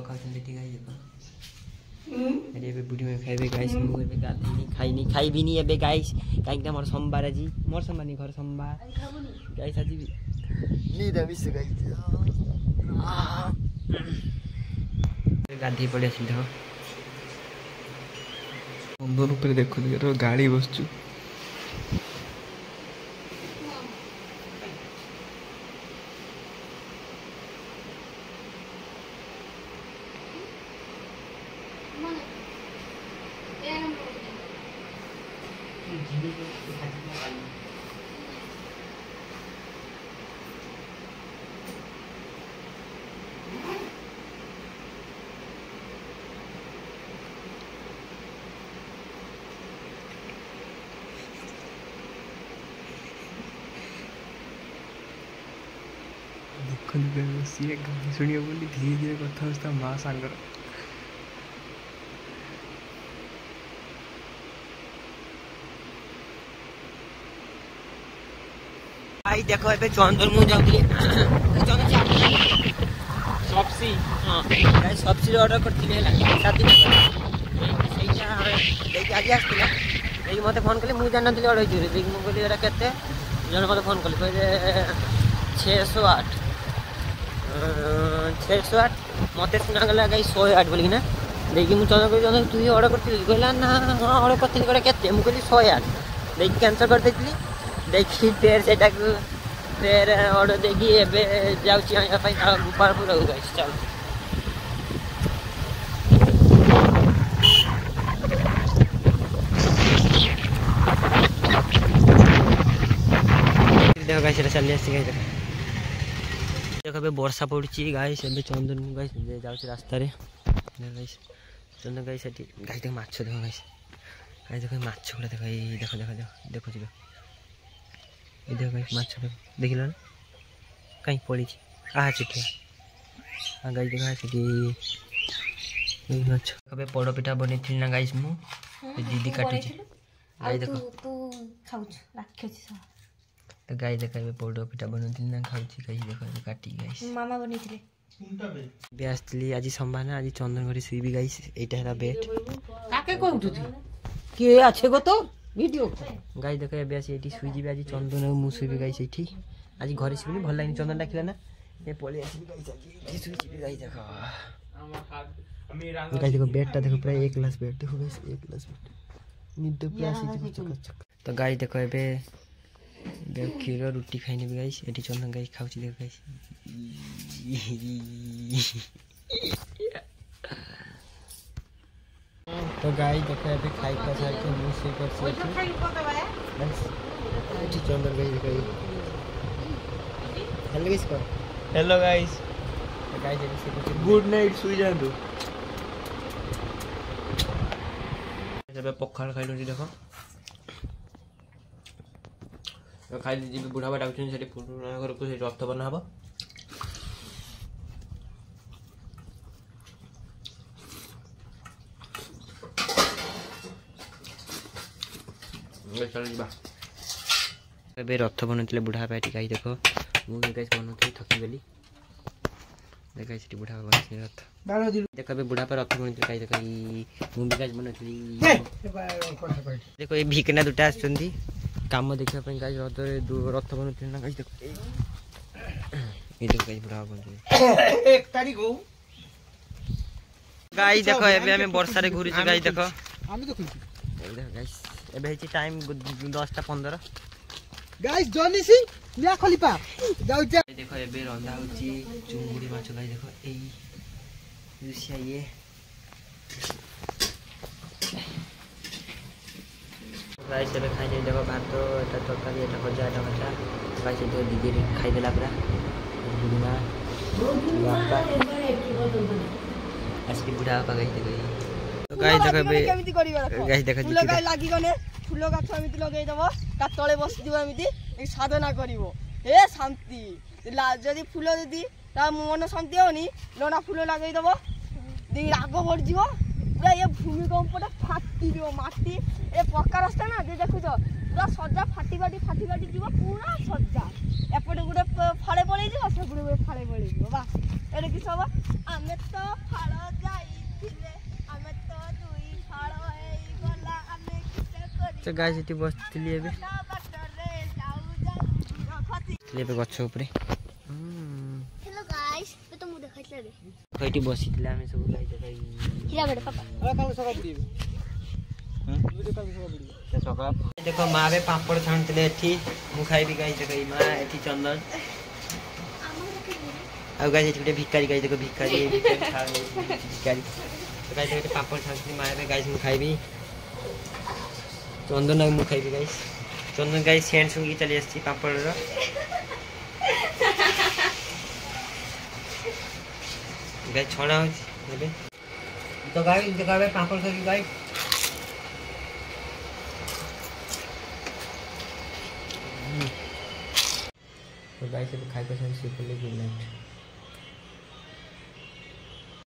खाउछन बेटी गाइस देखो अरे बुढ़ी में खाइबे गाइस मु एबे गाधैनी खाइनी खाइबी नी एबे गाइस काइकना मोर सोमवार जी मोर सोमवार घर सोमवार गाइस आज भी निरामिष गाइस गाधी पड़े आसी देखो बंधन ऊपर देखो गाड़ी बसचु सी गाड़ी शुणी बोली धीरे धीरे कथा माँ सांगर भाई देखो ए चंदन मु जाउली सब्जी हां गाइस सब्जी ऑर्डर करथिले हला 7 दिन सेटा देख आज आस्तिला देख मते फोन कले मु जान नथि ऑर्डर हिजो देख मु कहली एरा केते जण मते फोन कले कहले 608 608 मते सुना गला गाइस 108 बोली ना देखि मु चंदन तू ऑर्डर करथिली कहला ना हां ऑर्डर करथिली करे केते मु कहली 108 देख कैंसिल कर देथिली देखी फिर सेटा को फिर ऑर्डर देगी एबे जाउची आया पाई गोपालपुर हो गाइस चल देखो गाइस रे चल आसी गाइस देखो बे वर्षा पड़ुची गाइस एबे चंदन गाइस जाउची रास्ता रे गाइस चंदन गाइस एटी गाइस देख माछ देखो गाइस गाइस देखो माछ गुडा देखो ए देखो देखो देखो देखो जी ये देखो गाइस माछ देखिला कहीं पड़ी आ चिठिया हाँ गाइस देखा ये माछ कबे पोड़ पिठा बनी थी ना गाइस मु दीदी काटी छी गाइस देखो तू खाउछ राखछि सा तो गाइस देखा ये पोड़ पिठा बनी थी ना खाउछि गाइस देखो काटी गाइस मामा बनीथिले बे आस्तिली आज संभाना आज चंदन घरी सुईबी गाइस एटा हला बेट काके कहउछु के आछे गो तो वीडियो गाइस देखो एबे आसी एटी सुई जीबे आज चंदन मु सुईबी गाइस एठी आज घरे सुईबी भल लाइन चंदन डाकिला ना ये पळे आसी गाइस आज एठी सुई जीबी गाइस देखो गाइस देखो बेटटा देखो प्राय 1 ग्लास बेट देखो गाइस 1 ग्लास बेट निद पूरा आसी चक तो गाइस देखो एबे खीर रोटी खाइने भी गाइस एठी चंदन गाइस खाउची देखो गाइस तो गाइस देखो एबे खाइ का साइ के मुंह से कर से एठी चंदन गाइस देखो हेलो गाइस को हेलो गाइस गाइस एबे से गुड नाइट सुई जांदु एबे पखाल खाइलो देखो तो खाइ दी बुढ़ा बा डाउछन सेठी पुरुना घर को से रथ बना हबो चल जीवा एबे रथ बनथिले बुढ़ा पाटी गाइस देखो मु गाइस बनथि थकी गेली देख गाइस सेठी बुढ़ा बनथि रथ देखो एबे बुढ़ा पर रथ बनथि गाइस देखो मु भी गाइस बनथि देखो ए भिकना दुटा आछंती काम देखा पे गाइस रथ बनथि ना गाइस देखो ए देखो गाइस बुढ़ा बनथि 1 तारिख हो गाइस देखो एबे हमें वर्षा रे घुरी गाइस देखो आमी देखु देखो गाइस एबे हिची टाइम 10:15 गाइस जॉनी सिंह लिया खलीपा जाउ जा देखो एबे रंदा होची चुंगुड़ी माछ गाइस देखो एई रुसिया ये गाइस एबे खाइ जाई देखो भात एटा तरकारी एटा भजा एटा भजा गाइस देखो दीदी खाइ देला पूरा बुढ़ा बापा असली बुढ़ा बापा गाइस देखो तो गाइस देखो एबे गाइस देखो फूल गाय लागि गने फूल गाछ एमिति लगेइ दबो ता तळे बसि दिबो एमिति ए साधना करिवो ए शांति जदी फूल जदी ता मन शांति होनी लोना फूल लगेइ दबो दे राग भर जीवो पूरा ये भूमिकंपटा फाटी दिबो माटी ए पक्का रास्ता ना जे देखुछ पूरा सज्जा फाटी फाटी जीवो पूरा सज्जा एपटे गुडे फाळे पळेइ जीवो से गुडे फाळे पळेइ जीवो बा एरे कि सब आमे तो फाळा तो गाइस एटी बसथिली एबे गछ उपरे हेलो गाइस तो मु देखाइले रे कइटी बसिथिले आमे सब गाइस देखाइ हिरा बेटा पापा सका देखो माँ बे पापड़ छाणथिले एठी मु खाइबी गाइस देखाइ माँ एठी चंदन आ गाइस एठी भिखारी गाइस देखो भिखारी भिखारी तो गाइस एठी पापड़ छाणथिले माँ बे गाइस मु खाइबी चंदन मु खाइबी गाइस चंदन गाइस सेंड सुंगी चली आछि पापड़ रो गाइस छणा हो तो गाइस देखाबे पापड़ खाइबी गाइस तो गाइस अब खाइ के संग सिंपली गुड नाइट।